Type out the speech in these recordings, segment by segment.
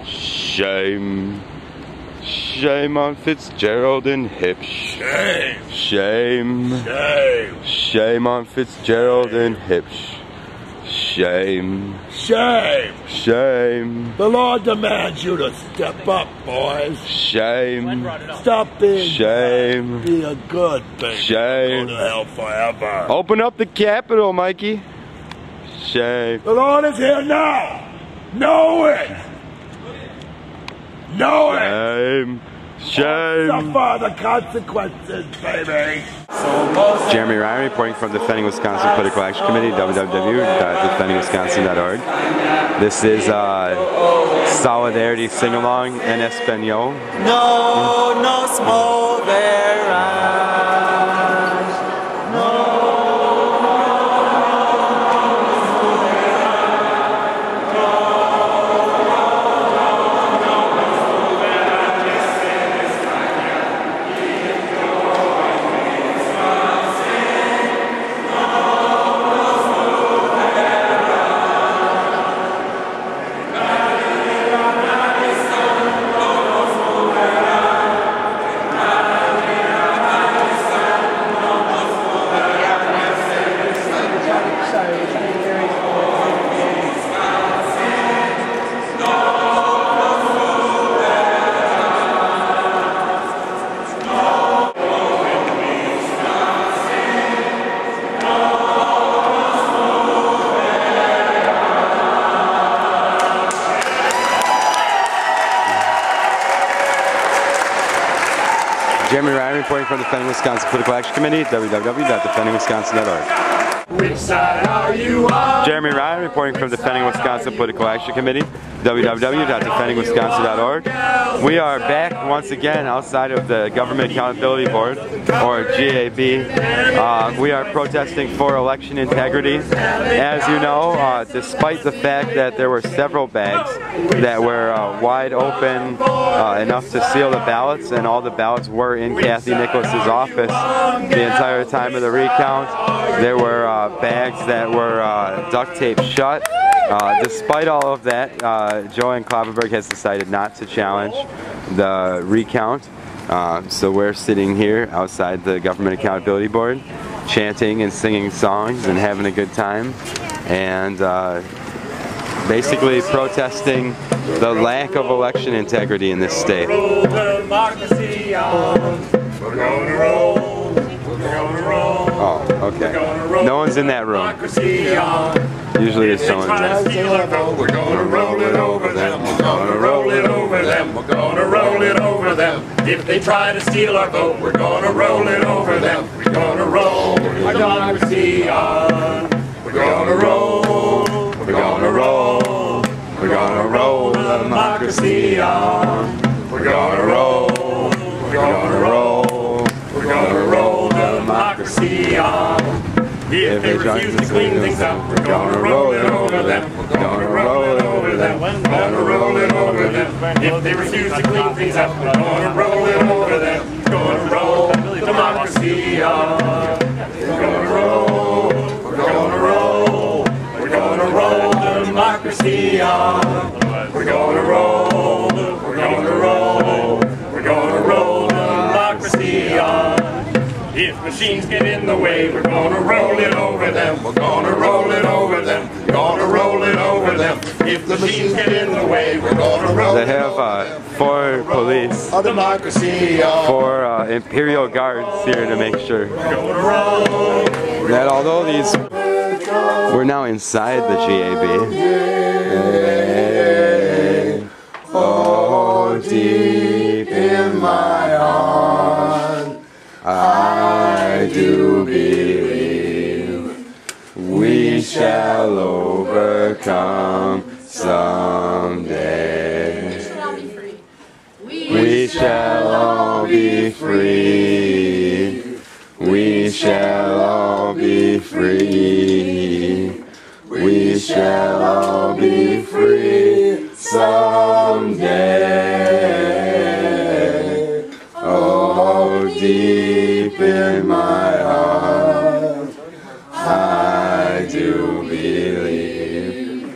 Shame. Shame on Fitzgerald and Huebsch. Shame. Shame. Shame. Shame on Fitzgerald and Huebsch. Shame. Shame. Shame. The Lord demands you to step up, boys. Shame. Stop being Shame. bad. Be a good thing. Shame. Go to hell forever. Open up the Capitol, Mikey. Shame. The Lord is here now. Know it. Know it. Shame. Shame. Suffer the consequences, baby. Jeremy Ryan reporting from Defending Wisconsin Political Action Committee, www.defendingwisconsin.org. This is Solidarity Sing-Along en Espanol. No nos moverás. No. Jeremy Ryan reporting from the Defending Wisconsin Political Action Committee, www.defendingwisconsin.org. Which side are you on? Jeremy Ryan reporting from Defending Wisconsin Political Action Committee, www.defendingwisconsin.org. We are back once again outside of the Government Accountability Board, or GAB. We are protesting for election integrity. As you know, despite the fact that there were several bags that were wide open enough to seal the ballots, and all the ballots were in Kathy Nicholas's office the entire time of the recount, there were bags that were duct taped shut. Despite all of that, Joanne Klavenberg has decided not to challenge the recount. So we're sitting here outside the Government Accountability Board, chanting and singing songs and having a good time, and basically protesting the lack of election integrity in this state. Oh, okay. No one's in that room. Usually there's someone in there. We're gonna roll it over them. We're gonna roll it over them. We're gonna roll it over them. If they try to steal our vote, we're gonna roll it over them. We're gonna roll our democracy on. We're gonna roll. We're gonna roll. We're gonna roll the democracy on. We're gonna roll. We're gonna roll. We're gonna roll the democracy on. If they refuse to clean things up, we're gonna roll it over them. We're gonna roll it over them. We're gonna roll it over them. If they refuse to clean things up, we're gonna roll it over them. We're gonna roll democracy on. We're gonna roll. We're gonna roll. We're gonna roll democracy on. We're gonna roll. We're gonna roll. We're gonna roll democracy on. If machines get in the way, we're gonna roll it over them. We're gonna roll it over them. We're gonna roll it over them. If the machines get in the way, we're gonna roll They it over them. have 4 police, A democracy on. 4 Imperial Guards here to make sure Gonna roll. that although these, we're now inside the GAB. Oh, deep in my heart, I do believe we shall overcome someday. We shall all be free. We shall all be free. We shall all be free someday. Oh, deep in my heart, I do believe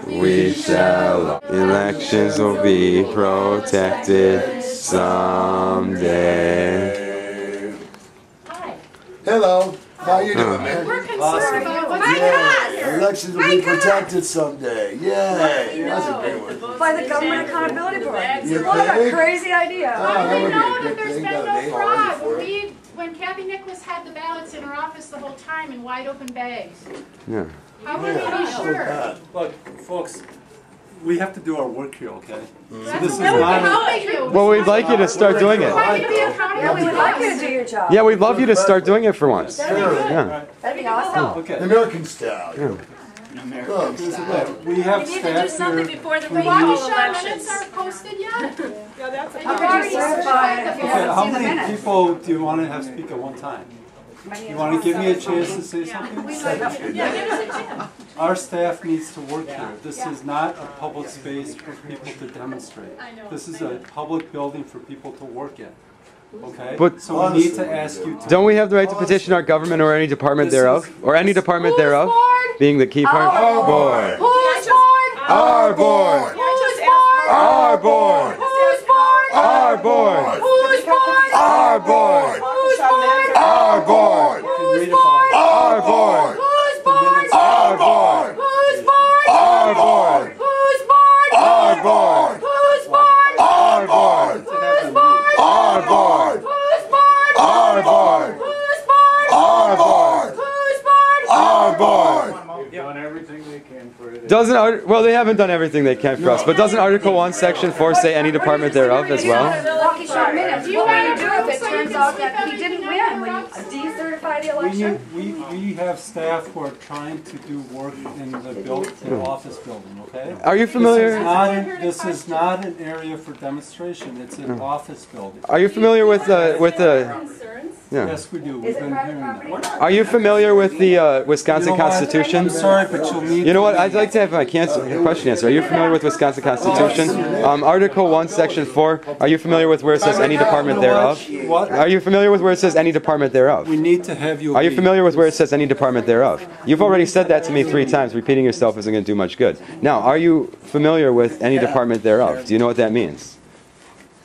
we shall. Elections will be protected someday. Hello. How you doing, man? We're concerned about what's going on. Elections will be protected someday. Yay. That's a good one. By the Government Accountability Board. You What a think? crazy idea. How do we that know would be a that good there's thing. been Got a no name already fraud? for it. When Kathy Nicholas had the ballots in her office the whole time in wide open bags. Yeah. How would we be sure? Look, folks, we have to do our work here, okay? So this is That would be not. helping you. Well, we'd like you to start doing it. Why would you be accountable Yeah, we would to like you to us? do your job. Yeah, we'd love you to start doing it for once. That'd be good. Yeah. That'd be awesome. Okay. American style. Yeah. Look, We have We need to do staff something here. before the The recall Waukesha minutes elections. aren't posted yet? Yeah, that's And How you've could you already certify certified it if the you Okay, haven't how seen the many minutes? people do you want to have speak at one time? You want to give me a chance to say something? We'd like you- yeah, give us a chance. Our staff needs to work here. This is not a public space for people to demonstrate. This is a public building for people to work in. Okay? But- So we need to ask you to. Don't we have the right to petition our government or any department This thereof? is- Or any department Who's thereof? board? Being the key part? Our board. Who's board? Our board. Who's board? Our board. Who's board? Our board. Who's board? Our board. Who's board? Our board. Who's board? Our board. Who's board? Our board. Who's board? Our board. Who's board? Our board. Who's board? Our board. Who's board? Our board. Who's board? Our board. Who's board? Our board. Who's board? Our board. Done everything they can for it. Well, they haven't done everything they can for us, but doesn't Article 1, Section 4 say any department thereof as well? Waukesha minutes. Do you What will want you to do do if it it so you turns can out sweep that he everything didn't under win? the Will rug? you decertify the election? We have staff who are trying to do work in the office building, okay? Are you familiar? This is not an area for demonstration, it's an office building. Are you familiar with the yeah? Yes, we do, Is we've it been private hearing property? that. Are you familiar with the Wisconsin You know what? Constitution? I'm sorry, but you'll need. You know what? to I'd like to have my question answered. Are you familiar with Wisconsin Constitution? Article 1, Section 4. Are you familiar with where it says any department thereof? What? Are you familiar with where it says any department thereof? We need to have you. Are you leave. familiar with where it says any department thereof? You've already said that to me 3 times. Repeating yourself isn't going to do much good. Now, are you familiar with any department thereof? Do you know what that means?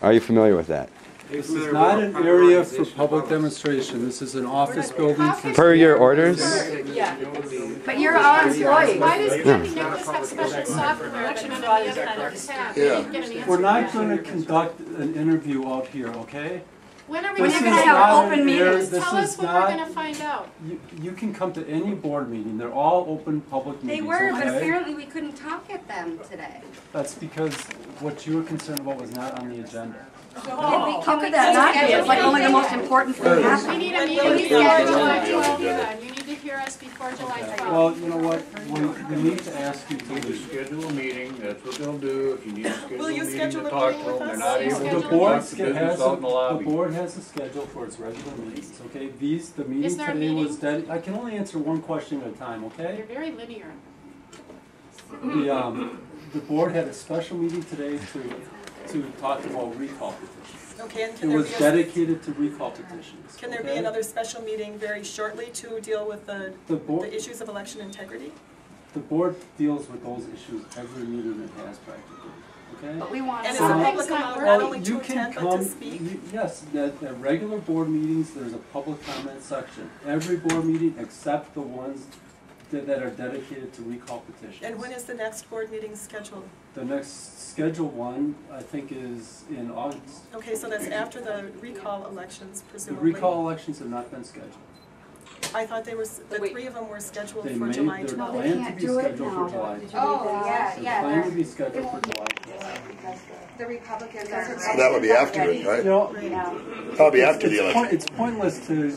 Are you familiar with that? This is not an area for public demonstration, this is an office building for. Per your orders? But you're our employee. Why does Kathy Nicholas have special software that none of the other clerks have? We didn't get an answer. We're not going to conduct an interview out here, okay? When are we When going you're to gonna have not open an area- meetings. this Tell us is when we're not- going to find out. You can come to any board meeting, they're all open public They meetings, were, but okay? apparently we couldn't talk at them today. That's because what you were concerned about was not on the agenda. How could that not be? It's like only the most important thing We happening. need a meeting scheduled on July 12th. You need to hear us before July 12th. Well, you know what, we need to ask you to Need to leave. schedule a meeting, that's what they'll do, if you need to schedule a Will you meeting schedule to a talk to meeting with them, they're us? not able to The Schedule board conduct the business has, out in the the lobby. board has a schedule for its regular meetings, okay? The meeting Is there a today was meeting? I can only answer one question at a time, You're okay? very linear. The board had a special meeting today to talk about recall petitions. Okay, and It can there was be, dedicated to recall petitions. can there be okay? another special meeting very shortly to deal with the board, the issues of election integrity? the board deals with those issues every meeting it has practically, okay? But we want And is to. the Some public things not allowed work. not Well, only you to can attend but come, to speak? yes, at regular board meetings, there's a public comment section. Every board meeting except the ones that are dedicated to recall petitions. And when is the next board meeting scheduled? The next scheduled one, I think, is in August. Okay, so that's after the recall elections The presumably? recall elections have not been scheduled. I thought they were, the 3 of them were scheduled They for may, July they're 12th. planned to can't be do it scheduled now. for July. Did you read that? They're planned to be scheduled for July. The Republicans So that would be after it, You right? know, Probably after the election. it's pointless to,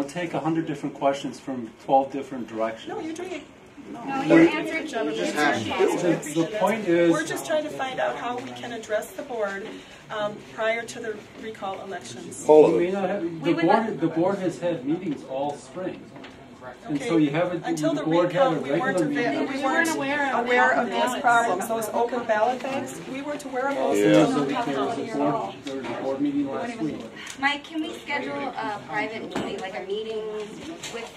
take 100 different questions from 12 different directions. No, you're doing it. No, you're answering The point is, We're just trying to find out how we can address the board prior to the recall elections. Hold you on. may not have, the board has had meetings all spring. And Okay, so you haven't, until the the board had recall, a we weren't regular meeting. we weren't aware of those problems, those open ballot banks. We weren't aware of those Yeah. until the There recall. was a board meeting last week. Mike, can we schedule a private meeting, like a meeting with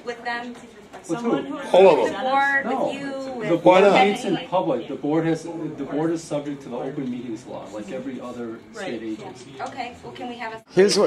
with them? Someone who All of The them. board, No. with you, The with... board not? meets in public. The board is subject to the open meetings law, like every other state agency. Okay, well, can we have a... Here's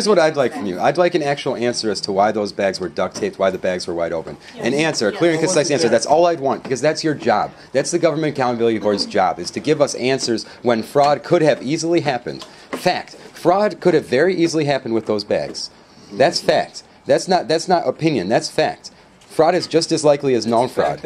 what I'd like from you. I'd like an actual answer as to why those bags were duct taped, why the bags were wide open. An answer, a clear and concise answer. That's all I'd want, because that's your job. That's the Government Accountability Board's job, is to give us answers when fraud could have easily happened. Fact. Fraud could have very easily happened with those bags. That's fact. That's not opinion. That's fact. Fraud is just as likely as no fraud.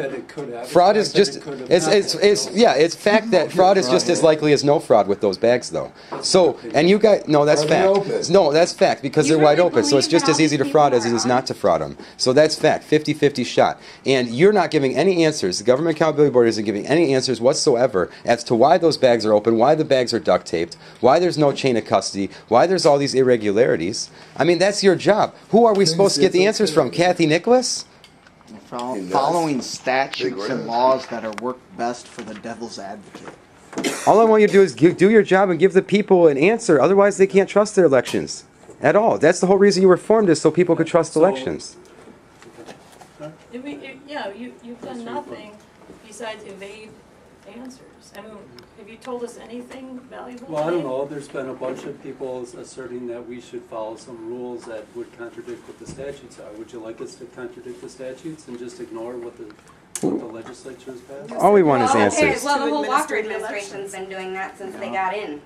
Fraud is just it's fact that fraud is just as likely as no fraud with those bags though. So and you guys that's fact. No, that's fact because they're wide open. So it's just as easy to fraud as it is not to fraud them. So that's fact. 50-50 shot. And you're not giving any answers. The Government Accountability Board isn't giving any answers whatsoever as to why those bags are open, why the bags are duct taped, why there's no chain of custody, why there's all these irregularities. I mean, that's your job. Who are we supposed to get the answers from? Kathy Nicholas? Following statutes and laws that are work best for the devil's advocate. All I want you to do is do your job and give the people an answer. Otherwise, they can't trust their elections at all. That's the whole reason you were formed, is so people could trust elections. You've done nothing besides evade answers. I mean, have you told us anything valuable? Well, I don't know. There's been a bunch of people asserting that we should follow some rules that would contradict what the statutes are. Would you like us to contradict the statutes and just ignore what the legislature has passed? All we want is answers. Well, the whole Walker administration's been doing that since they got in.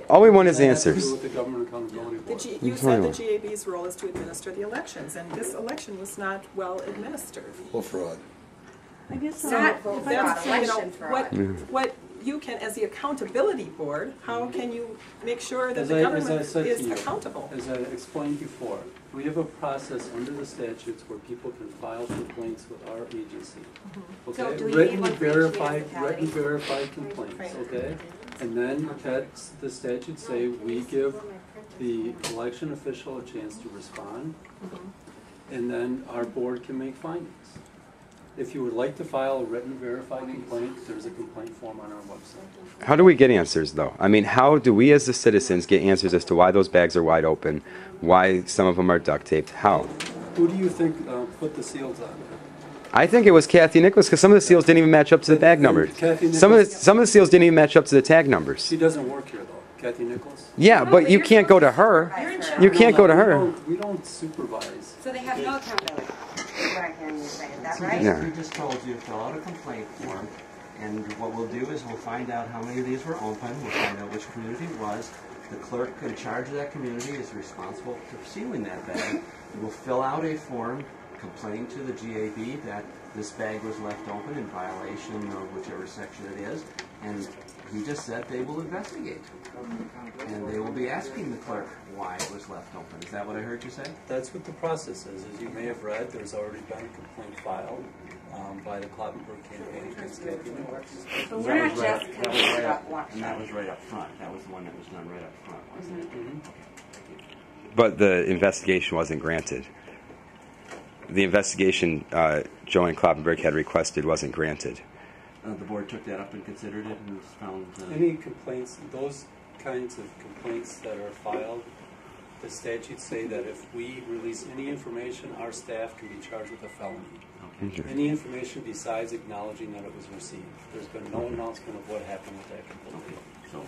All we want is answers. With the Government Accountability Board. You said the GAB's role is to administer the elections, and this election was not well administered. Well, fraud. I guess not what you can, as the accountability board, how can you make sure that the government is accountable? As I explained before, we have a process under the statutes where people can file complaints with our agency. Okay? So do we written need one for each verified complaints. Okay, and then the statutes say we give the election official a chance to respond, and then our board can make findings. If you would like to file a written verified complaint, there's a complaint form on our website. How do we get answers, though? I mean, how do we as the citizens get answers as to why those bags are wide open, why some of them are duct taped? How? Who do you think put the seals on? I think it was Kathy Nicholas, because some of the seals didn't even match up to the bag numbers. Some of the seals didn't even match up to the tag numbers. She doesn't work here, though. Kathy Nicholas? Yeah, but you can't go to her. You can't go to her. We don't supervise. So they have no accountability. What I'm hearing you say, is that right? Yeah. We just told you to fill out a complaint form, and what we'll do is we'll find out how many of these were open, we'll find out which community it was. The clerk in charge of that community is responsible for sealing that bag. We'll fill out a form complaining to the GAB that this bag was left open in violation of whichever section it is, and he just said they will investigate. And they will be asking the clerk why it was left open. Is that what I heard you say? That's what the process is. As you may have read, there's already been a complaint filed by the Kloppenburg campaign against Kathy Nicholas. So we're not just concerned about one. And that was right up front. That was the one that was done right up front, wasn't it? But the investigation wasn't granted. The investigation Joanne Kloppenburg had requested wasn't granted. The board took that up and considered it and found... Any complaints, those kinds of complaints that are filed, the statutes say that if we release any information, our staff can be charged with a felony. Okay. Any information besides acknowledging that it was received. There's been no announcement of what happened with that complaint. So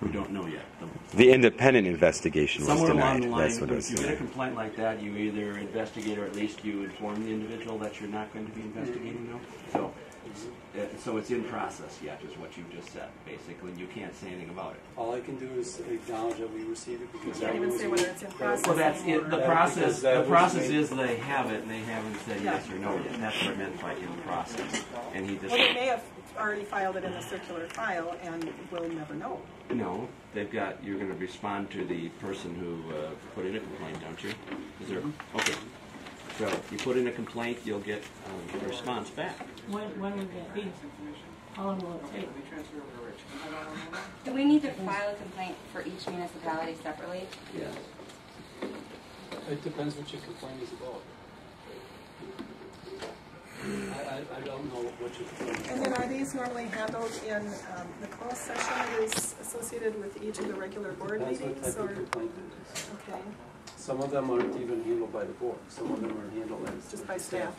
we don't know yet. The independent investigation was somewhere denied. Along the line, that's what it was. If you get a complaint like that, you either investigate or at least you inform the individual that you're not going to be investigating them. So it's in process yet, is what you just said. Basically, you can't say anything about it. All I can do is acknowledge that we received it because you can't even say whether it's in process. Well, that's it. The process is they have it and they haven't said yes or no yet. That's what I meant by in process. And he just. Well, they may have already filed it in a circular file, and we'll never know. No, they've got. You're going to respond to the person who put in a complaint, don't you? Is there? Okay. So you put in a complaint, you'll get a response back. When would that be? How long will it take? Do we need to file a complaint for each municipality separately? Yes. It depends what your complaint is about. I don't know what your complaint is. And then are these normally handled in the closed session that is associated with each of the regular board meetings? That's what type of complaint it is. Okay. some of them aren't even handled by the board. Some of them are handled as Just by staff.